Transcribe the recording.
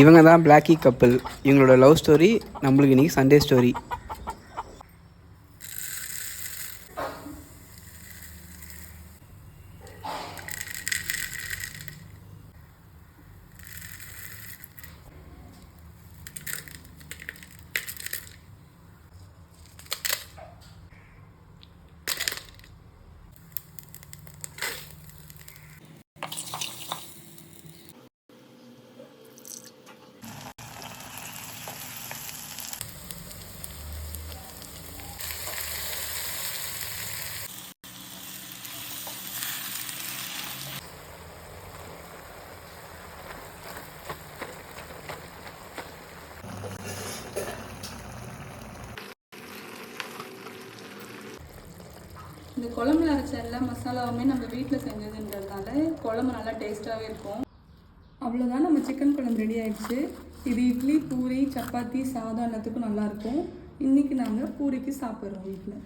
இவங்க தான் பிளாக்கி கப்பல். இவங்களோட லவ் ஸ்டோரி நம்மளுக்கு இன்றைக்கி சண்டே ஸ்டோரி. இந்த குழம்புல அரைச்ச எல்லா மசாலாவுமே நம்ம வீட்டில் செஞ்சதுன்றதுனால குழம்பு நல்லா டேஸ்ட்டாகவே இருக்கும். அவ்வளோதான், நம்ம சிக்கன் குழம்பு ரெடி ஆயிடுச்சு. இது இட்லி, பூரி, சப்பாத்தி, சாதம் எல்லாத்துக்கும் நல்லாயிருக்கும். இன்றைக்கி நாங்கள் பூரிக்கு சாப்பிட்றோம் வீட்டில்.